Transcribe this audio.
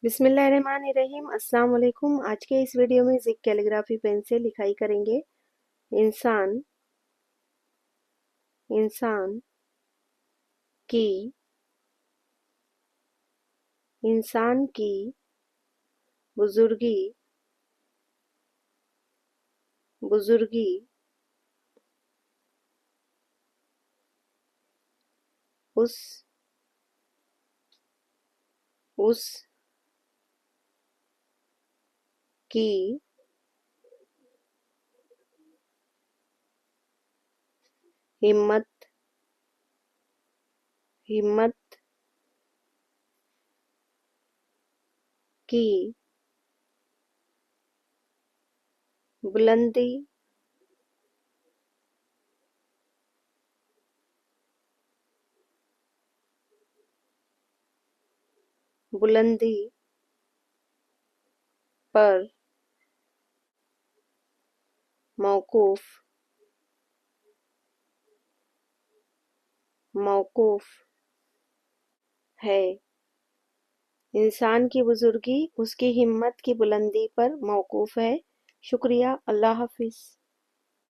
बिस्मिल्लाहिर्रहमानिर्रहीम। अस्सलाम वालेकुम। आज के इस वीडियो में जिक कैलीग्राफी पेन से लिखाई करेंगे। इंसान, इंसान की, इंसान की बुजुर्गी, बुजुर्गी उस उस की हिम्मत, हिम्मत की बुलंदी, बुलंदी पर मौकूफ, मौकूफ है। इंसान की बुजुर्गी उसकी हिम्मत की बुलंदी पर मौकूफ है। शुक्रिया। अल्लाह हाफिज।